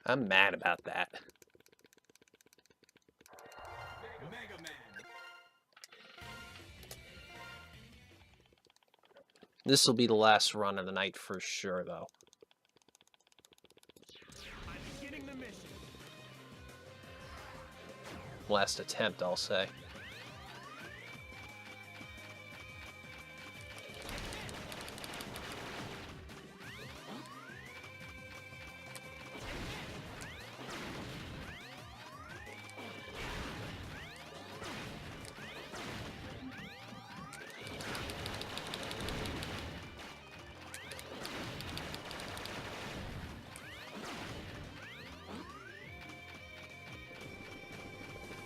I'm mad about that. This will be the last run of the night for sure, though. Last attempt, I'll say.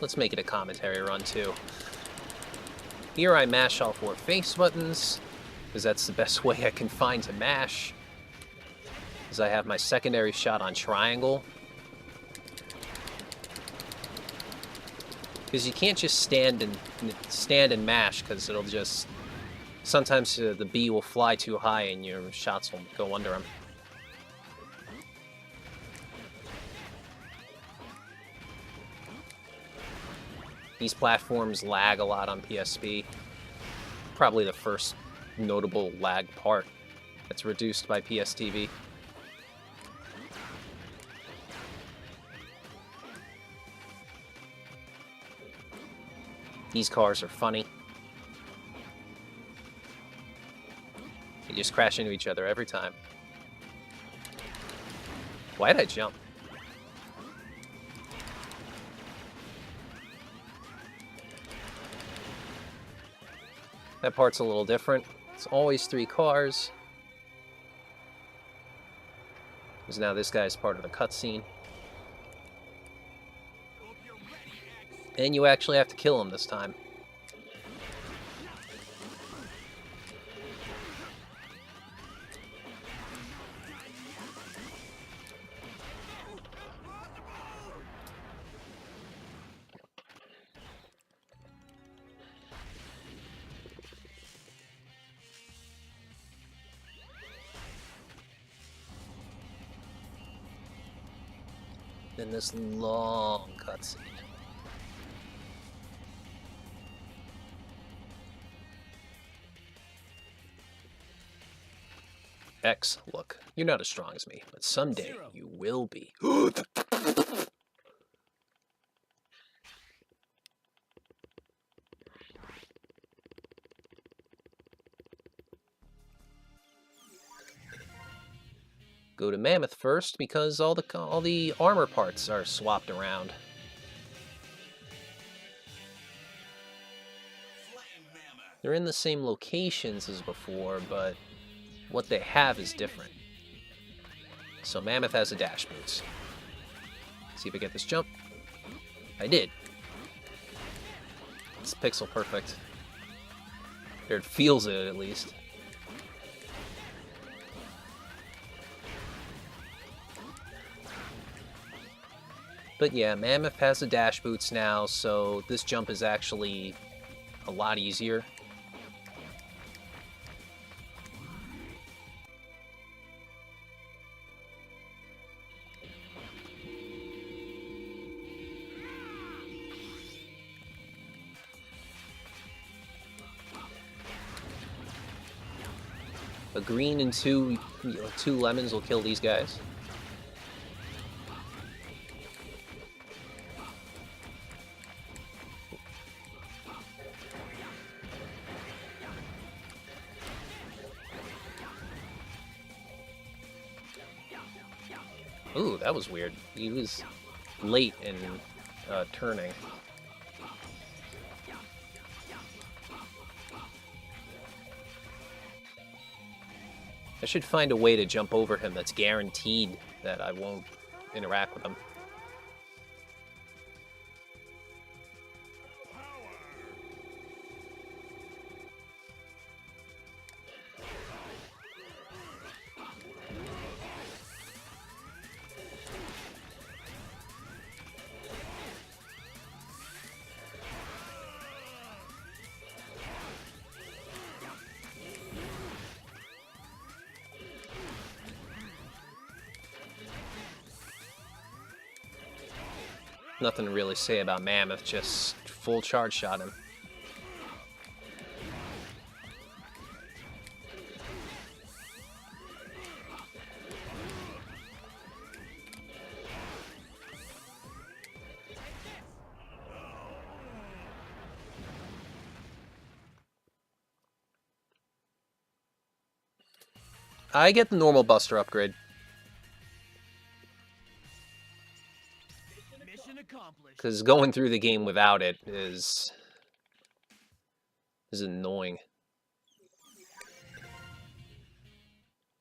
Let's make it a commentary run, too. Here I mash all 4 face buttons, because that's the best way I can find to mash. Because I have my secondary shot on triangle. Because you can't just stand and mash, because it'll just... Sometimes the B will fly too high and your shots will go under him. These platforms lag a lot on PSP. Probably the first notable lag part that's reduced by PSTV. These cars are funny. They just crash into each other every time. Why did I jump? That part's a little different. It's always 3 cars. Because now this guy's part of the cutscene. And you actually have to kill him this time. Then this long cutscene. X, look, you're not as strong as me, but someday you will be. Go to Mammoth first because all the armor parts are swapped around. They're in the same locations as before, but what they have is different. So Mammoth has the dash boots. See if I get this jump. I did. It's pixel perfect. Or it feels it at least. But yeah, Mammoth has the dash boots now, so this jump is actually a lot easier. A green and two lemons will kill these guys. Ooh, that was weird. He was late in turning. I should find a way to jump over him that's guaranteed that I won't interact with him. Nothing to really say about Mammoth, just full charge shot him. I get the normal Buster upgrade. Because going through the game without it is annoying.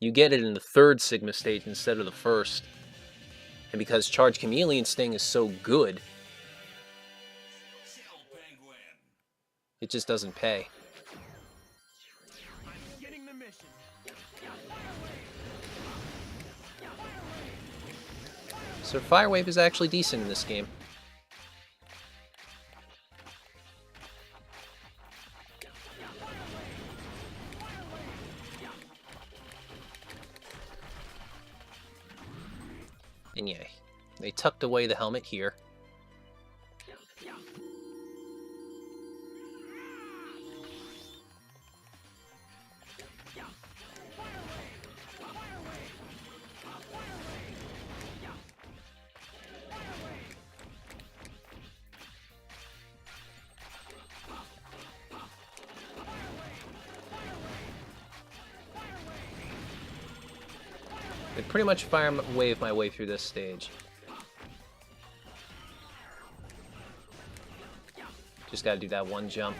You get it in the third Sigma stage instead of the first. And because Charge Chameleon Sting is so good, it just doesn't pay. So Fire Wave is actually decent in this game. And yeah, they tucked away the helmet here. I pretty much Fire Wave my way through this stage. Just gotta do that one jump.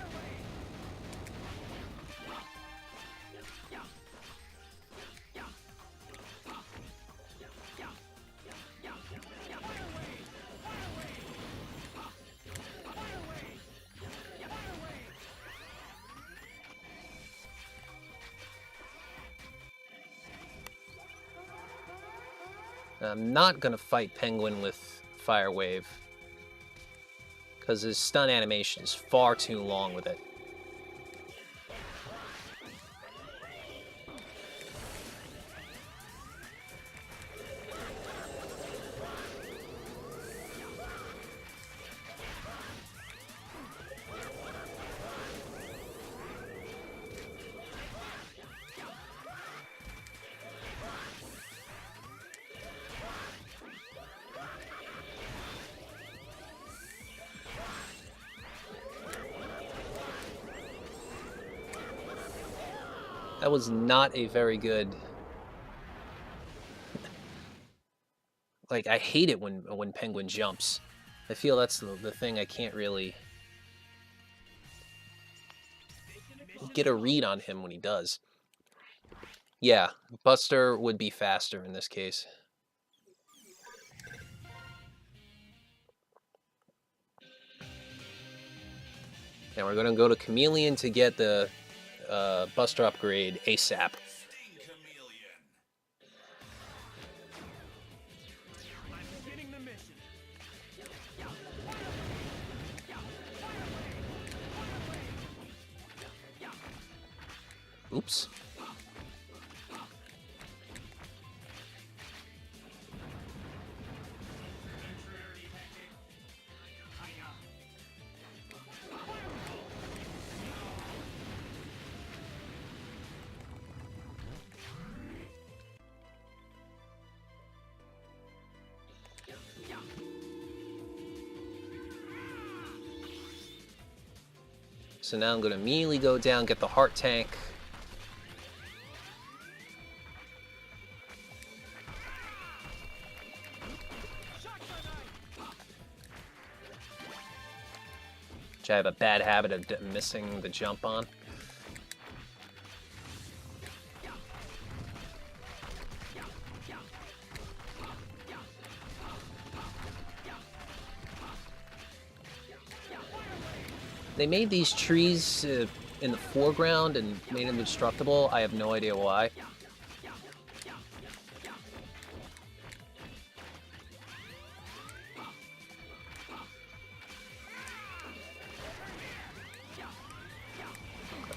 I'm not gonna fight Penguin with Fire Wave, because his stun animation is far too long with it. That was not a very good... Like, I hate it when Penguin jumps. I feel that's the thing I can't really get a read on him when he does. Yeah, Buster would be faster in this case. Now we're going to go to Chameleon to get the Buster upgrade ASAP. Oops. So now I'm going to immediately go down, get the heart tank. Which I have a bad habit of missing the jump on. They made these trees in the foreground and made them indestructible. I have no idea why.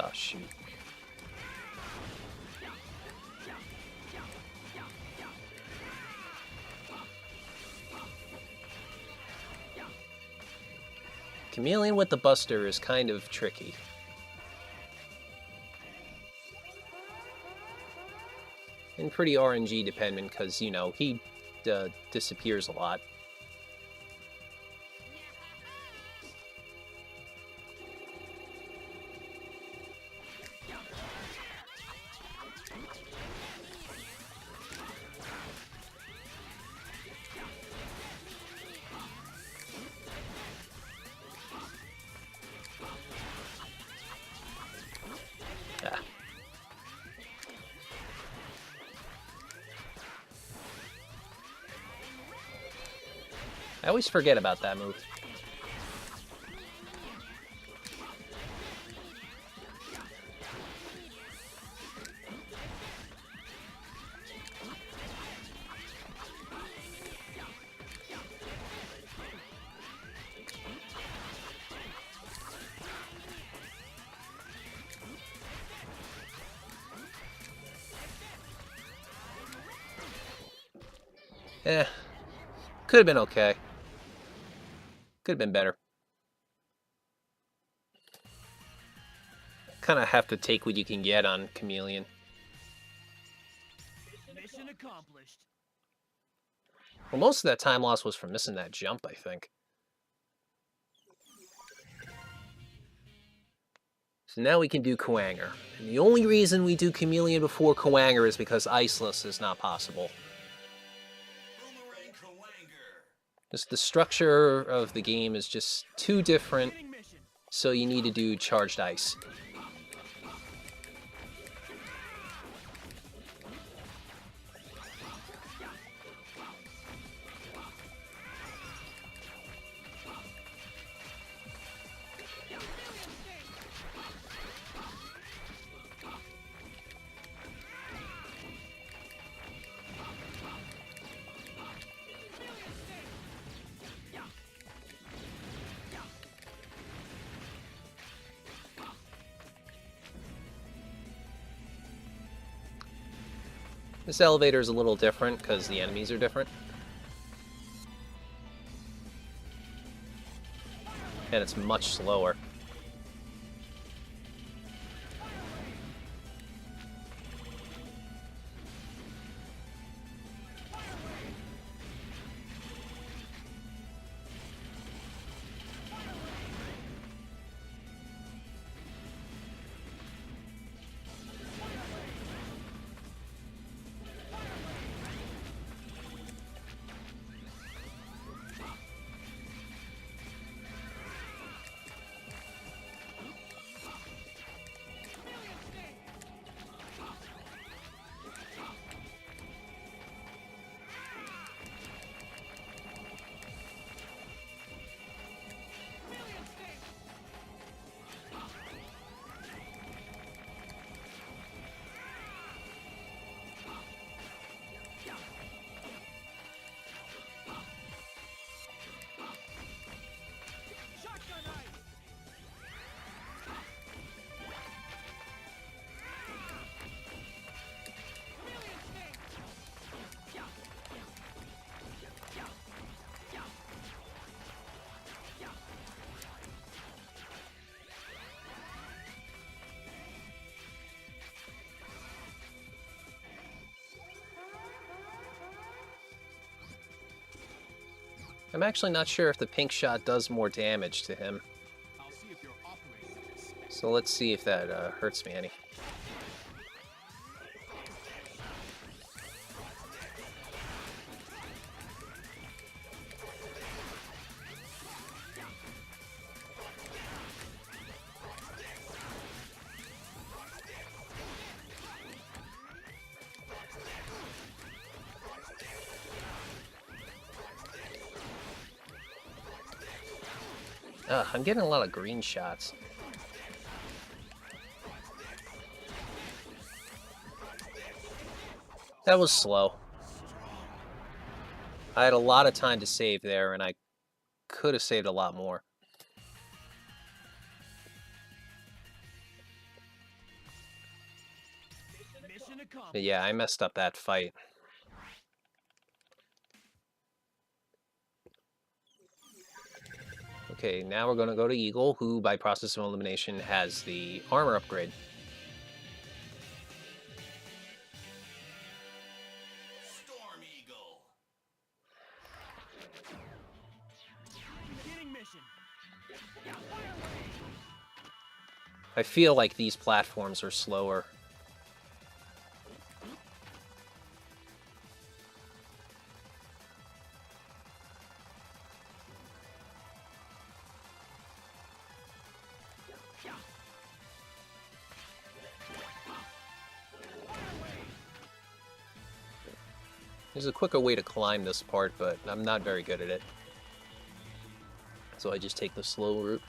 Oh, shoot. Chameleon with the Buster is kind of tricky. And pretty RNG dependent, because, you know, he disappears a lot. I always forget about that move. Could have been okay. Could have been better. Kind of have to take what you can get on Chameleon. Mission accomplished. Well, most of that time loss was from missing that jump, I think. So now we can do Kuwanger. And the only reason we do Chameleon before Kuwanger is because Iceless is not possible. Just the structure of the game is just too different, so you need to do Charged Ice. This elevator is a little different because the enemies are different. And it's much slower. I'm actually not sure if the pink shot does more damage to him. So let's see if that hurts me any. I'm getting a lot of green shots. That was slow. I had a lot of time to save there, and I could have saved a lot more. But yeah, I messed up that fight. Okay, now we're going to go to Eagle, who, by process of elimination, has the armor upgrade. Storm Eagle. I feel like these platforms are slower. There's a quicker way to climb this part, but I'm not very good at it. So I just take the slow route.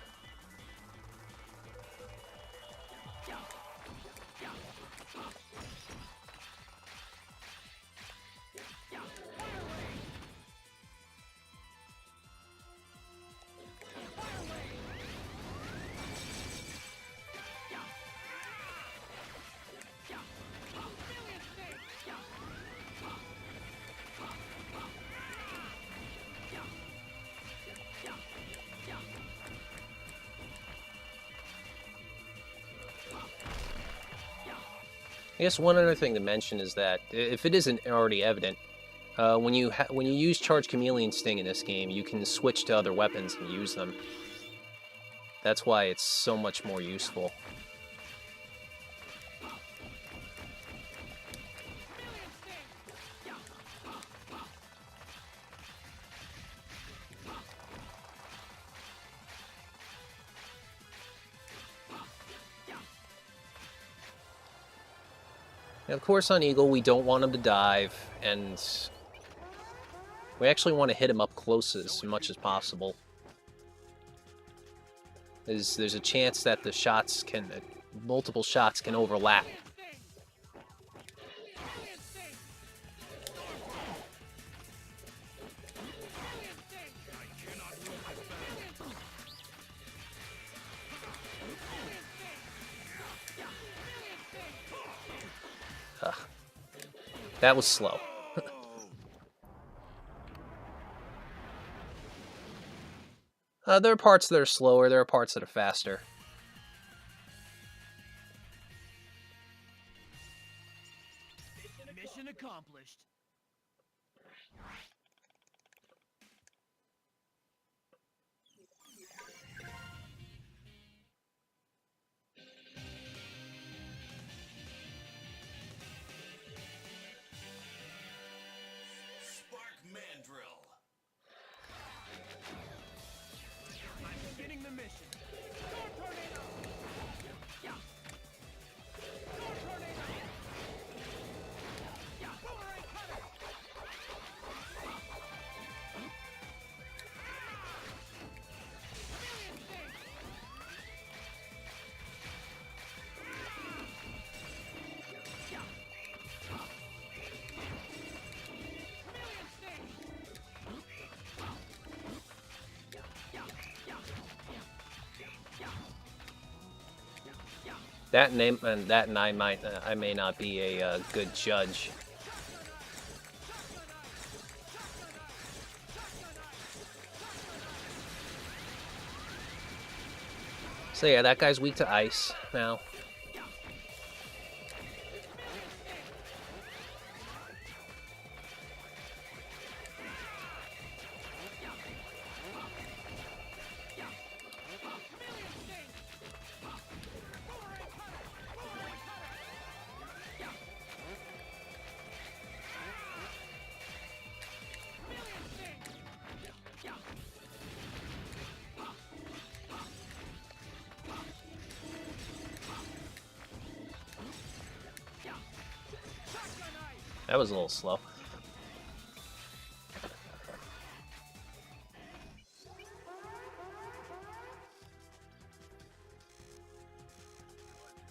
I guess one other thing to mention is that, if it isn't already evident, when you use Charge Chameleon Sting in this game, you can switch to other weapons and use them. That's why it's so much more useful. Now, of course, on Eagle, we don't want him to dive, and we actually want to hit him up close as much as possible. There's a chance that the shots can, multiple shots can overlap. That was slow. There are parts that are slower, there are parts that are faster. Mission accomplished. Spark Mandrill. I'm beginning the mission. Tornado. Boomerang cutter. That and I may not be a good judge. So yeah, that guy's weak to ice now. That was a little slow.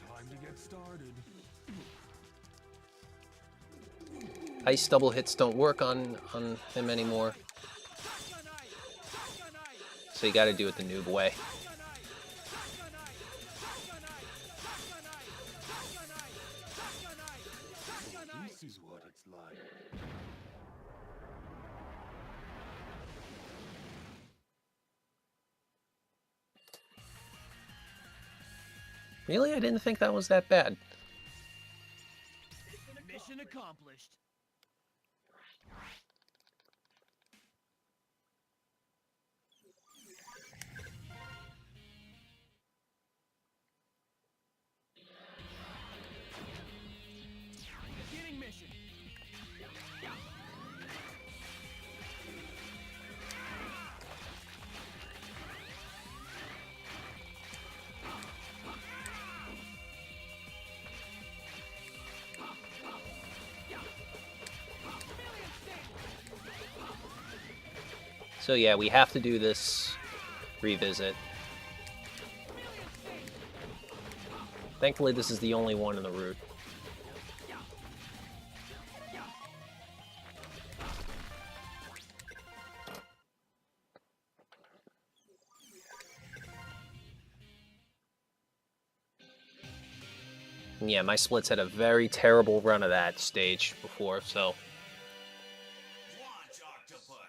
Time to get started. Ice double hits don't work on him anymore. So you gotta do it the noob way. This is what it's like. Really? I didn't think that was that bad. Mission accomplished. Beginning mission. So yeah, we have to do this revisit. Thankfully, this is the only one in the route. And yeah, my splits had a very terrible run of that stage before, so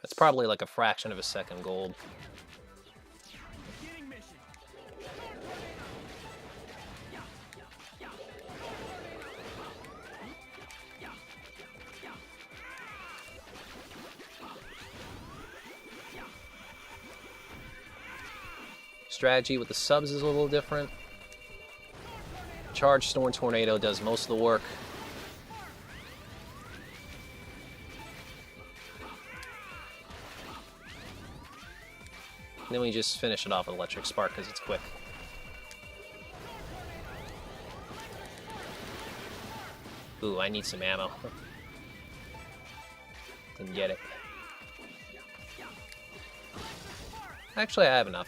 that's probably like a fraction of a second gold. Beginning mission. Strategy with the subs is a little different. Charge Storm Tornado does most of the work. And then we just finish it off with Electric Spark because it's quick. Ooh, I need some ammo. Didn't get it. Actually, I have enough.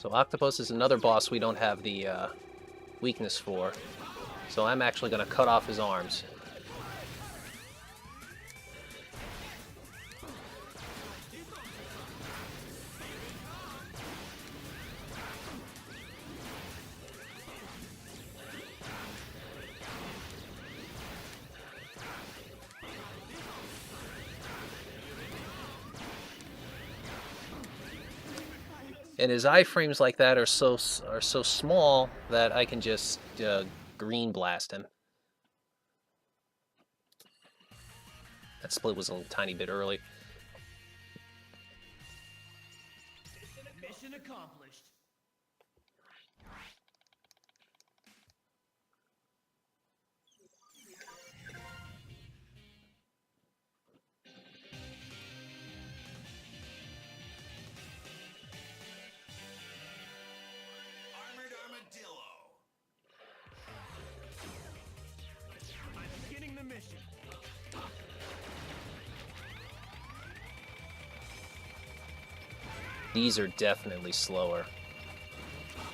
So Octopus is another boss we don't have the weakness for. So I'm actually going to cut off his arms. And his iframes like that are so small that I can just green blast him. That split was a tiny bit early. Mission accomplished. Armored Armadillo. I'm beginning the mission. These are definitely slower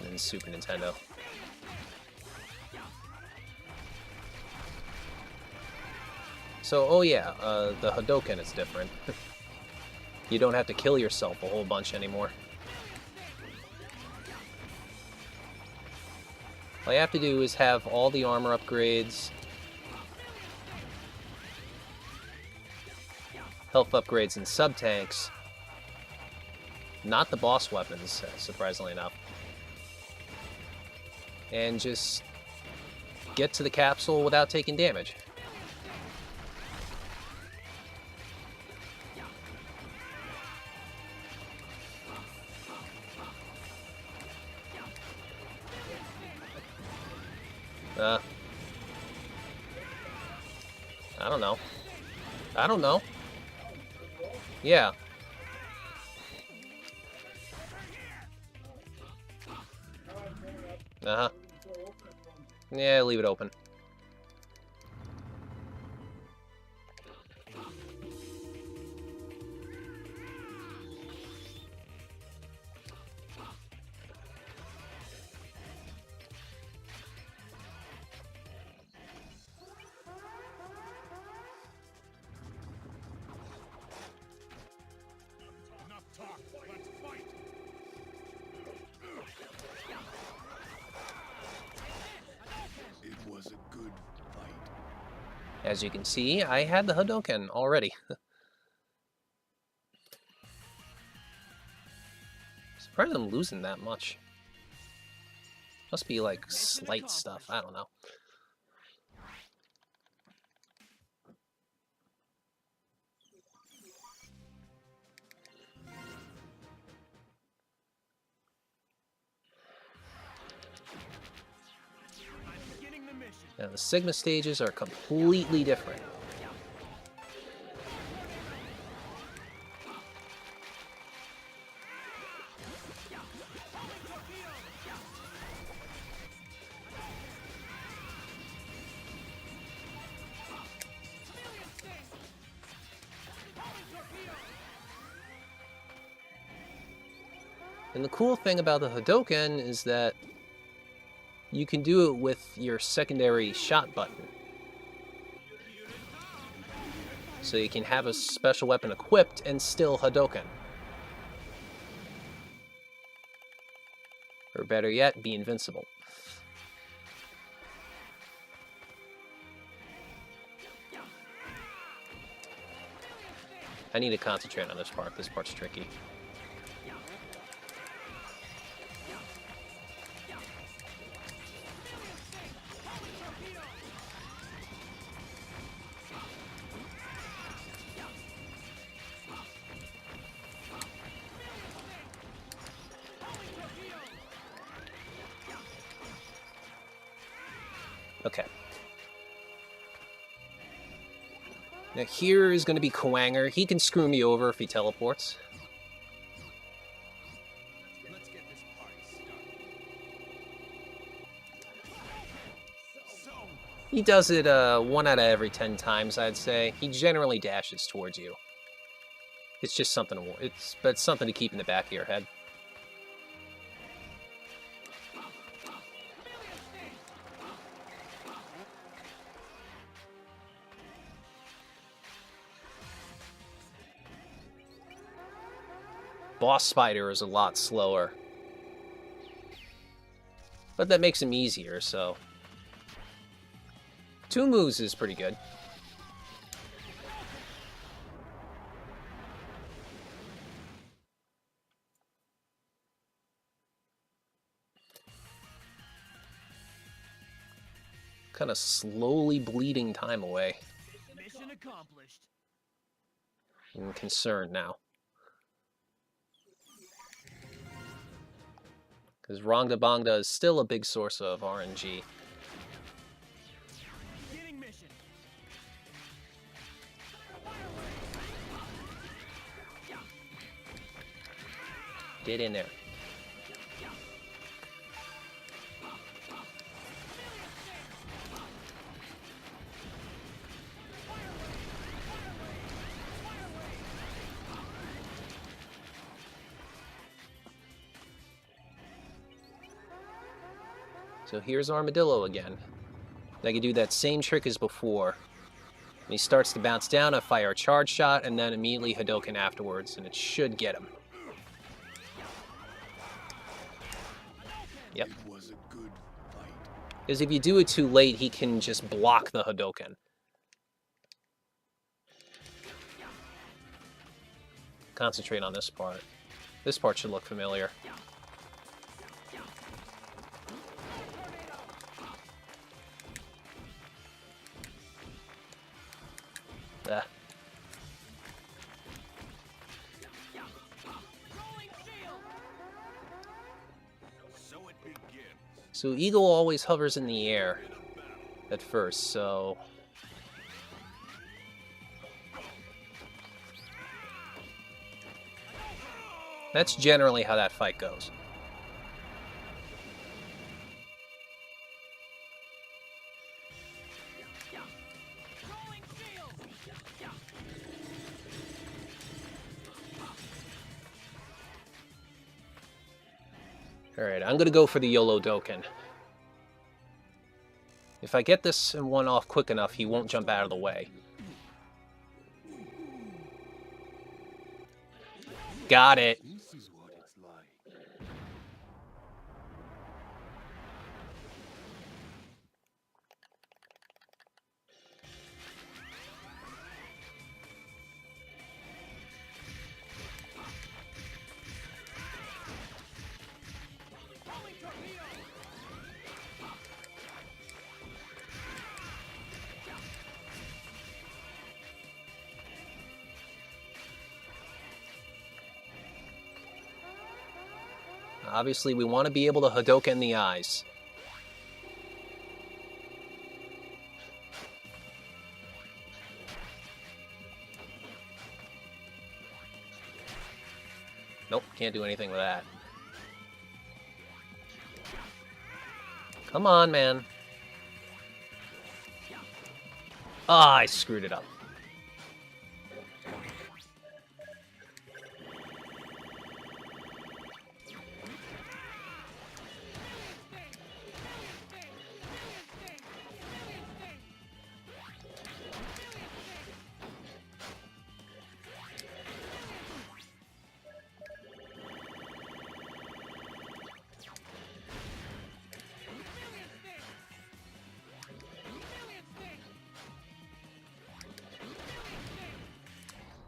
than Super Nintendo. So, oh yeah, the Hadouken is different. You don't have to kill yourself a whole bunch anymore. All you have to do is have all the armor upgrades, health upgrades, and sub-tanks. Not the boss weapons, surprisingly enough. And just get to the capsule without taking damage. I don't know. I don't know. Yeah. Uh-huh. Yeah, leave it open. Enough talk. Let's fight. It was a good fight. As you can see, I had the Hadouken already. Surprised I'm losing that much. Must be like slight stuff. I don't know. I'm beginning the mission. Now, the Sigma stages are completely different. And the cool thing about the Hadouken is that you can do it with your secondary shot button. So you can have a special weapon equipped and still Hadouken. Or better yet, be invincible. I need to concentrate on this part. This part's tricky. Okay. Now here is going to be Kwanger. He can screw me over if he teleports. Let's get this party started. He does it 1 out of every 10 times, I'd say. He generally dashes towards you. It's just something it's something to keep in the back of your head. Boss Spider is a lot slower. But that makes him easier, so... 2 moves is pretty good. Kind of slowly bleeding time away. Mission accomplished. I'm concerned now. Because Rongda Bongda is still a big source of RNG. Beginning mission. Get in there. So here's Armadillo again. I can do that same trick as before. When he starts to bounce down, I fire a charge shot and then immediately Hadouken afterwards, and it should get him. Yep. It was a good fight. Because if you do it too late, he can just block the Hadouken. Concentrate on this part. This part should look familiar. Ah. So it begins. So Eagle always hovers in the air at first, so... That's generally how that fight goes. Alright, I'm gonna go for the YOLO Doken. If I get this one off quick enough, he won't jump out of the way. Got it. This is what it's like. Obviously, we want to be able to Hadouken the eyes. Nope, can't do anything with that. Come on, man. Ah, I screwed it up.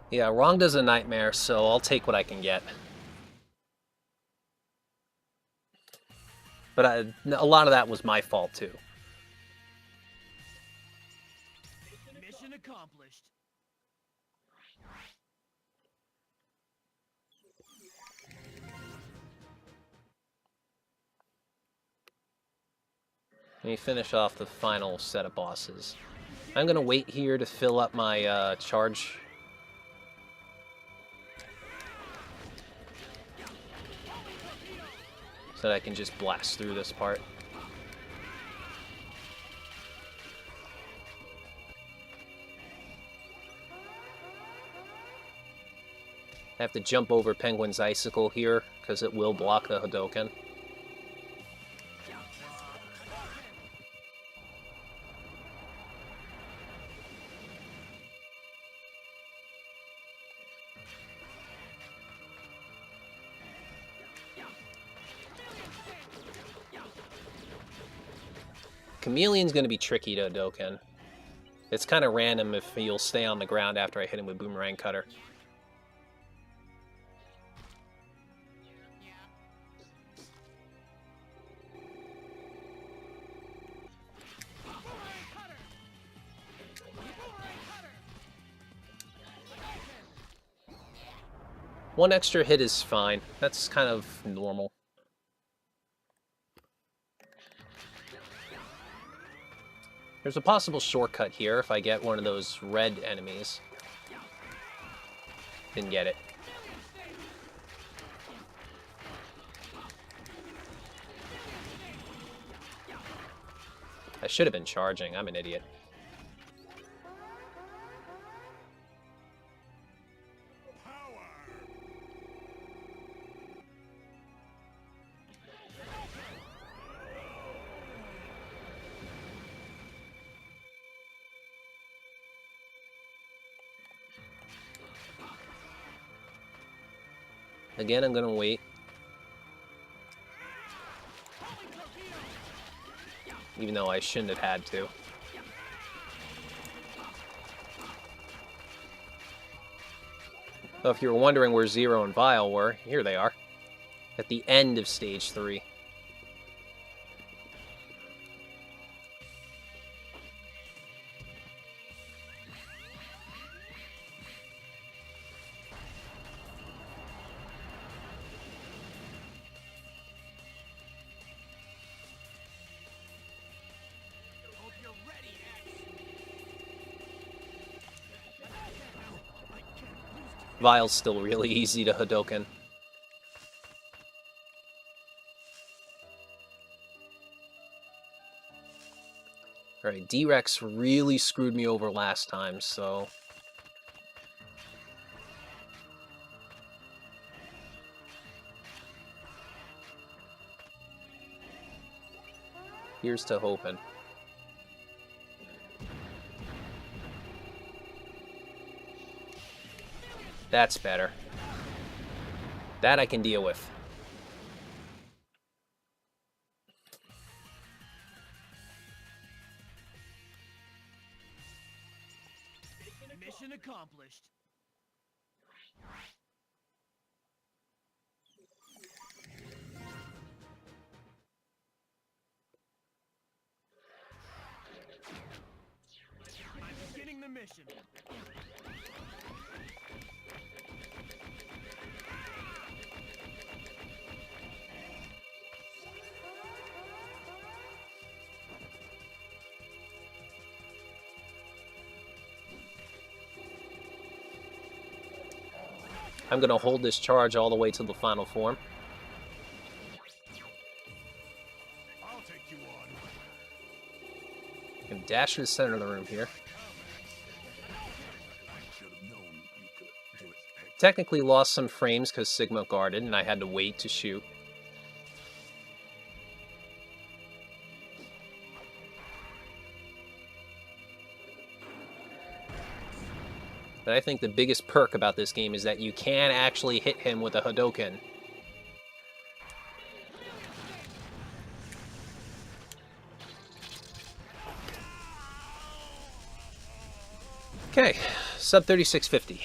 Yeah, Rongda's a nightmare, so I'll take what I can get. But a lot of that was my fault, too. Mission accomplished. Let me finish off the final set of bosses. I'm going to wait here to fill up my charge. So that I can just blast through this part. I have to jump over Penguin's Icicle here, because it will block the Hadouken. Chameleon's going to be tricky to Hadouken. It's kind of random if he'll stay on the ground after I hit him with Boomerang Cutter. One extra hit is fine. That's kind of normal. There's a possible shortcut here if I get one of those red enemies. Didn't get it. I should have been charging. I'm an idiot. Again, I'm gonna wait. Even though I shouldn't have had to. So if you were wondering where Zero and Vile were, here they are. At the end of Stage 3. Vile's still really easy to Hadouken. Alright, D-Rex really screwed me over last time, so... Here's to hoping. That's better. That I can deal with. Mission accomplished. I'm beginning the mission. I'm going to hold this charge all the way to the final form. I'll take you on. I can dash to the center of the room here. I should have known you could do it. Technically lost some frames because Sigma guarded, and I had to wait to shoot. But I think the biggest perk about this game is that you can actually hit him with a Hadouken. Okay, sub 3650.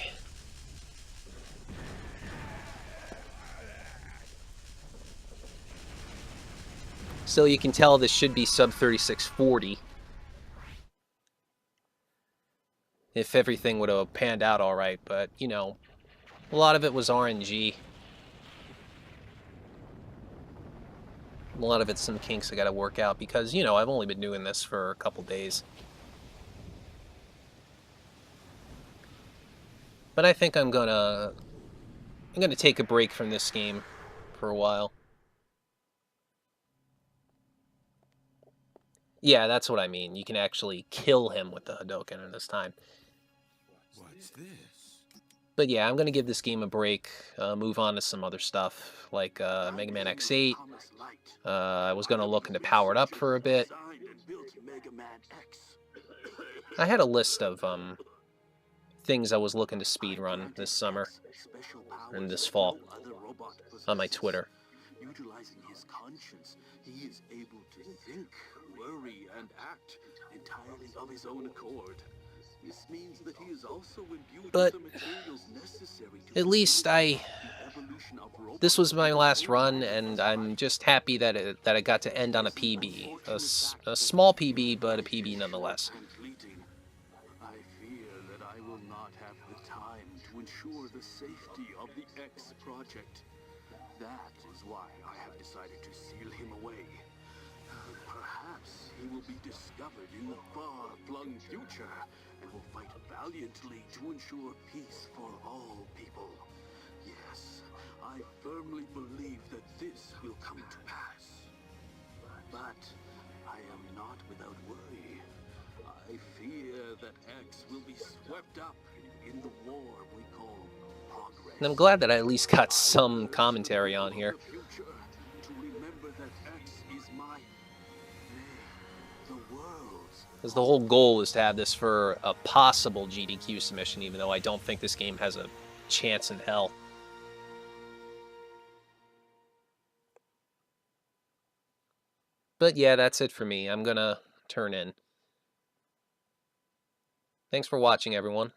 Still, you can tell this should be sub 3640. If everything would have panned out all right, but, you know, a lot of it was RNG. A lot of it's some kinks I gotta work out because, you know, I've only been doing this for a couple days. But I think I'm gonna take a break from this game for a while. Yeah, that's what I mean. You can actually kill him with the Hadouken in this time. What's this? But yeah, I'm going to give this game a break, move on to some other stuff, like Mega Man X8. I was going to look into Powered Up for a bit. I had a list of things I was looking to speedrun this summer and this fall on my Twitter. Utilizing his conscience, he is able to think, worry, and act entirely of his own accord. This means that he is also imbued with the materials necessary to at least this was my last run, and I'm just happy that I got to end on a PB. A small PB, but a PB nonetheless. I fear that I will not have the time to ensure the safety of the X project. That is why I have decided to seal him away. Perhaps he will be discovered in the far-flung future and will fight valiantly to ensure peace for all people. Yes, I firmly believe that this will come to pass. But I am not without worry. I fear that X will be swept up in the war we call progress. And I'm glad that I at least got some commentary on here. Because the whole goal is to have this for a possible GDQ submission, even though I don't think this game has a chance in hell. But yeah, that's it for me. I'm gonna turn in. Thanks for watching, everyone.